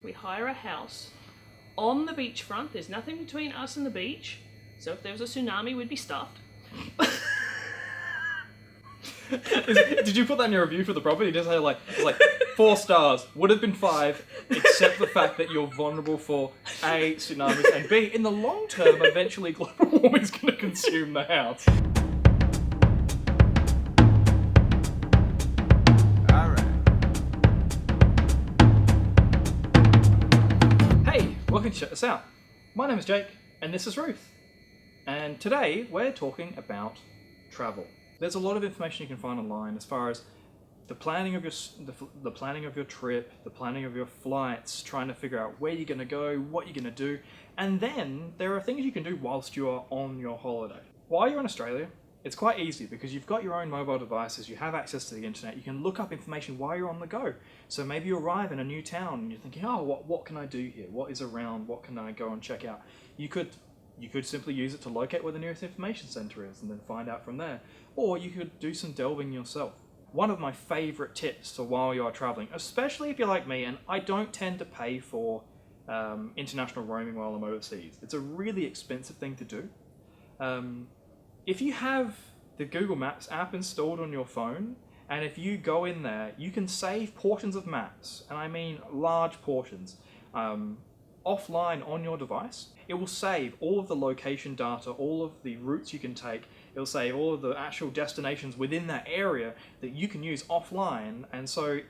We hire a house on the beachfront. There's nothing between us and the beach. So if there was a tsunami, we'd be stuffed. Did you put that in your review for the property? Just say it's like 4 stars. Would have been 5, except the fact that you're vulnerable for A, tsunamis, and B, in the long term, eventually global warming is going to consume the house. Hey, welcome to Check This Out. My name is Jake, and this is Ruth. And today we're talking about travel. There's a lot of information you can find online as far as the planning of your the planning of your trip, the planning of your flights, trying to figure out where you're going to go, what you're going to do, and then there are things you can do whilst you are on your holiday. While you're in Australia, it's quite easy because you've got your own mobile devices, you have access to the internet, you can look up information while you're on the go. So maybe you arrive in a new town and you're thinking, oh, what can I do here? What is around? What can I go and check out? You could simply use it to locate where the nearest information centre is and then find out from there. Or you could do some delving yourself. One of my favourite tips for while you are travelling, especially if you're like me, and I don't tend to pay for international roaming while I'm overseas. It's a really expensive thing to do. If you have the Google Maps app installed on your phone, and if you go in there, you can save portions of maps, and I mean large portions, offline on your device. It will save all of the location data, all of the routes you can take. It'll save all of the actual destinations within that area that you can use offline. And so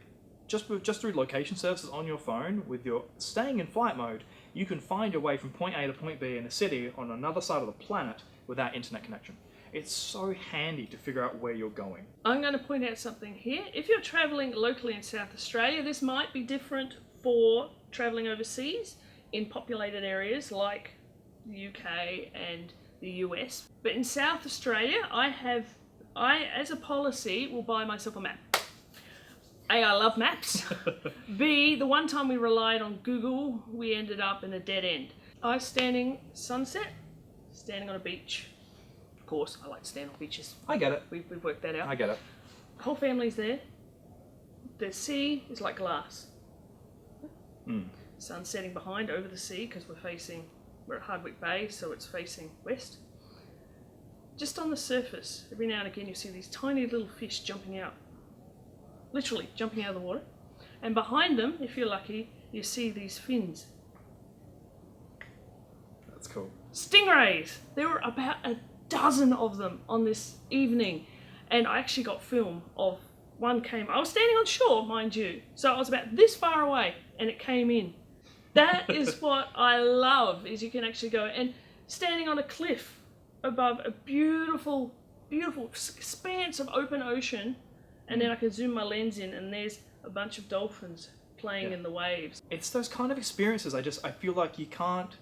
just through location services on your phone, with your staying in flight mode, you can find your way from point A to point B in a city on another side of the planet without internet connection. It's so handy to figure out where you're going. I'm going to point out something here. If you're travelling locally in South Australia, this might be different for travelling overseas in populated areas like the UK and the US. But in South Australia, I as a policy will buy myself a map. A, I love maps. B, the one time we relied on Google, we ended up in a dead end. I was standing sunset, standing on a beach. Of course, I like to stand on beaches. I get it. We've worked that out. I get it. The whole family's there. The sea is like glass. Sun setting behind over the sea because we're at Hardwick Bay, so it's facing west. Just on the surface, every now and again you see these tiny little fish jumping out. Literally jumping out of the water. And behind them, if you're lucky, you see these fins. That's cool. Stingrays! There were about a dozen of them on this evening. And I actually got film of one came. I was standing on shore, mind you. So I was about this far away and it came in. That is what I love, is you can actually go and standing on a cliff above a beautiful, beautiful expanse of open ocean, and then I can zoom my lens in and there's a bunch of dolphins playing in the waves. It's those kind of experiences I feel like you can't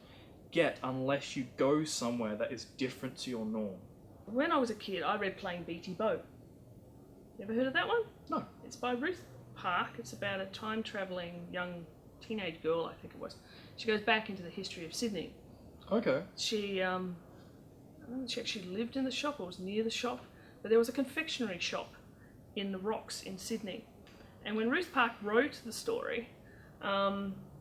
get unless you go somewhere that is different to your norm. When I was a kid, I read Playing Beatty Bow. You ever heard of that one? No. It's by Ruth. It's about a time-travelling young teenage girl, I think it was. She goes back into the history of Sydney. Okay. She, I don't know if she actually lived in the shop or was near the shop, but there was a confectionery shop in the Rocks in Sydney. And when Ruth Park wrote the story,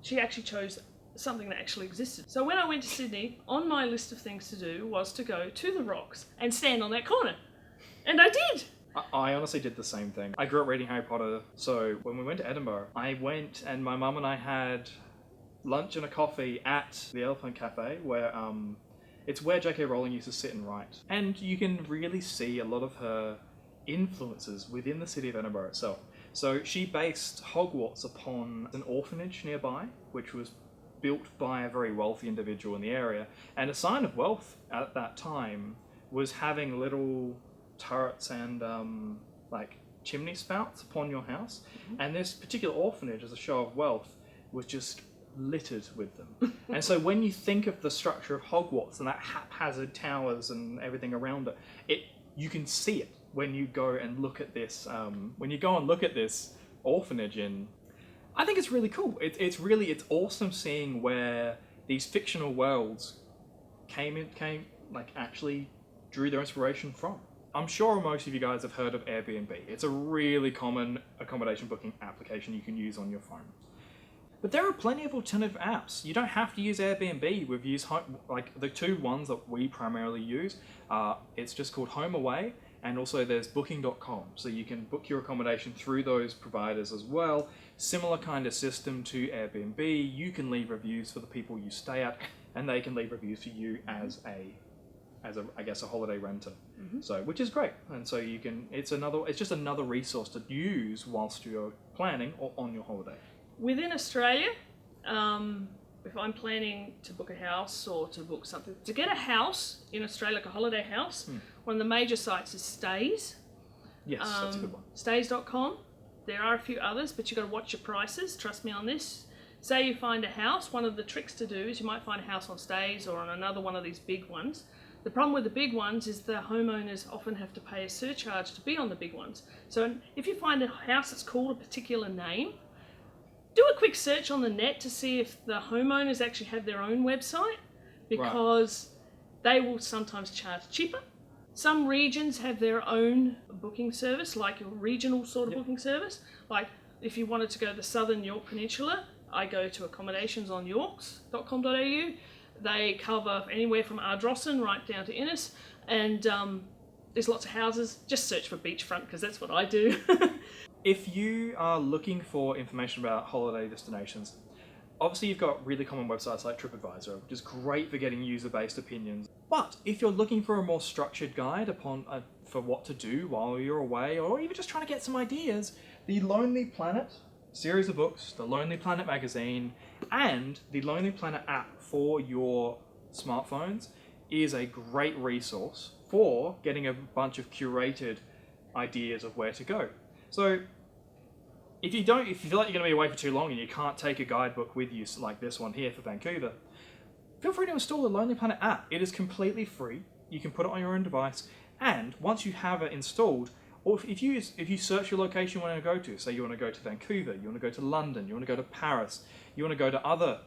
she actually chose something that actually existed. So when I went to Sydney, on my list of things to do was to go to the Rocks and stand on that corner. And I did! I honestly did the same thing. I grew up reading Harry Potter, so when we went to Edinburgh, I went and my mum and I had lunch and a coffee at the Elephant Cafe, where it's where J.K. Rowling used to sit and write. And you can really see a lot of her influences within the city of Edinburgh itself. So she based Hogwarts upon an orphanage nearby, which was built by a very wealthy individual in the area. And a sign of wealth at that time was having little turrets and like chimney spouts upon your house, and this particular orphanage, as a show of wealth, was just littered with them. And so when you think of the structure of Hogwarts and that haphazard towers and everything around it, you can see it when you go and look at this. When you go and look at this orphanage I think it's really cool. It's awesome seeing where these fictional worlds actually drew their inspiration from. I'm sure most of you guys have heard of Airbnb. It's a really common accommodation booking application you can use on your phone. But there are plenty of alternative apps. You don't have to use Airbnb. We've used like the two ones that we primarily use. It's just called HomeAway, and also there's Booking.com. So you can book your accommodation through those providers as well. Similar kind of system to Airbnb. You can leave reviews for the people you stay at, and they can leave reviews for you as a holiday renter. So, which is great. And so you can, it's just another resource to use whilst you're planning or on your holiday. Within Australia, if I'm planning to book a house or to book something, to get a house in Australia, like a holiday house, one of the major sites is Stays. Yes, that's a good one. Stays.com. There are a few others, but you've got to watch your prices. Trust me on this. Say you find a house, one of the tricks to do is you might find a house on Stays or on another one of these big ones. The problem with the big ones is the homeowners often have to pay a surcharge to be on the big ones. So if you find a house that's called a particular name, do a quick search on the net to see if the homeowners actually have their own website, because they will sometimes charge cheaper. Some regions have their own booking service, like a regional sort of booking service. Like if you wanted to go to the southern York Peninsula, I go to accommodations on yorks.com.au. They cover anywhere from Ardrossan right down to Innis, and there's lots of houses. Just search for beachfront, because that's what I do. If you are looking for information about holiday destinations, obviously you've got really common websites like TripAdvisor, which is great for getting user-based opinions. But if you're looking for a more structured guide for what to do while you're away, or even just trying to get some ideas, the Lonely Planet series of books, the Lonely Planet magazine, and the Lonely Planet app for your smartphones is a great resource for getting a bunch of curated ideas of where to go. So if you feel like you're going to be away for too long and you can't take a guidebook with you, like this one here for Vancouver, feel free to install the Lonely Planet app. It is completely free. You can put it on your own device, and once you have it installed, or if you search your location you want to go to, say you want to go to Vancouver, you want to go to London, you want to go to Paris, you want to go to other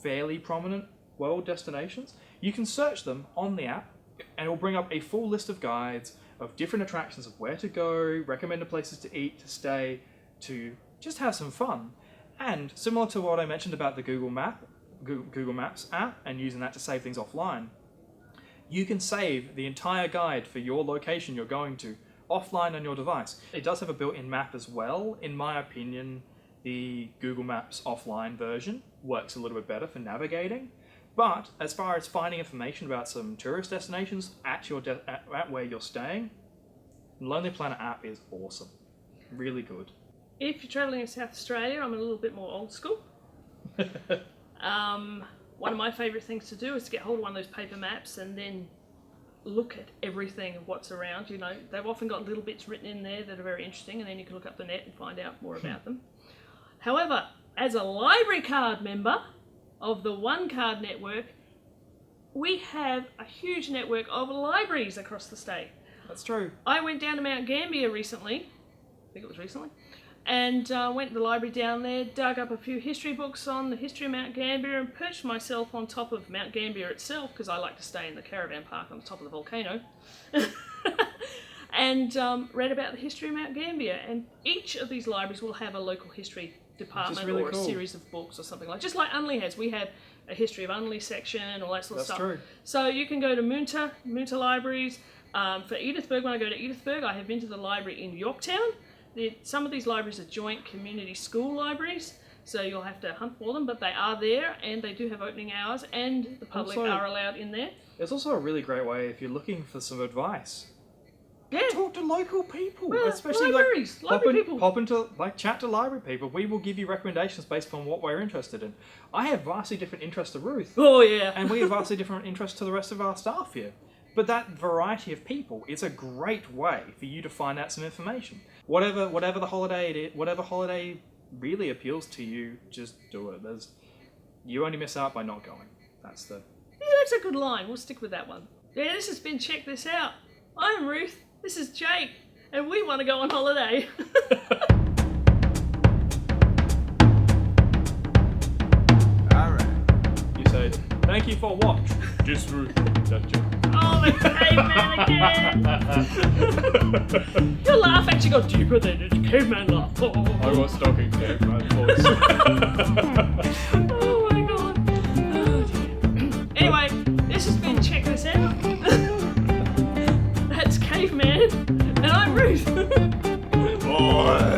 fairly prominent world destinations, you can search them on the app, and it will bring up a full list of guides of different attractions, of where to go, recommended places to eat, to stay, to just have some fun. And similar to what I mentioned about the Google Maps app and using that to save things offline, you can save the entire guide for your location you're going to offline on your device. It does have a built-in map as well. In my opinion, the Google Maps offline version works a little bit better for navigating. But as far as finding information about some tourist destinations at where you're staying, Lonely Planet app is awesome. Really good. If you're travelling in South Australia, I'm a little bit more old school. One of my favourite things to do is to get hold of one of those paper maps and then look at everything of what's around. You know, they've often got little bits written in there that are very interesting, and then you can look up the net and find out more about them. However, as a library card member of the One Card Network, we have a huge network of libraries across the state. That's true. I went down to Mount Gambier recently, I think it was recently, and went to the library down there, dug up a few history books on the history of Mount Gambier, and perched myself on top of Mount Gambier itself, because I like to stay in the caravan park on the top of the volcano, and read about the history of Mount Gambier. And each of these libraries will have a local history department really or a series of books or something like, just like Unley has. We have a history of Unley section, all that sort of stuff. That's true. So you can go to Moonta libraries. For Edithburgh, when I go to Edithburgh, I have been to the library in Yorktown. Some of these libraries are joint community school libraries, so you'll have to hunt for them, but they are there, and they do have opening hours, and the public are allowed in there. It's also a really great way if you're looking for some advice. Yeah. Talk to local people, well, especially libraries, library people. Pop into, chat to library people. We will give you recommendations based on what we're interested in. I have vastly different interests to Ruth. Oh, yeah. And we have vastly different interests to the rest of our staff here. But that variety of people is a great way for you to find out some information. Whatever the holiday it is, whatever holiday really appeals to you, just do it. You only miss out by not going. That's a good line. We'll stick with that one. Yeah, this has been Check This Out. I'm Ruth. This is Jake, and we want to go on holiday. All right. You said. Thank you for watch. Just Ruth. That joke. Oh, the caveman again! Your laugh actually got deeper than a caveman laugh. Oh. I was talking caveman voice. Oh my god. Oh, dear. Anyway, this has been Check This Out. That's Caveman, and I'm Ruth. Boy.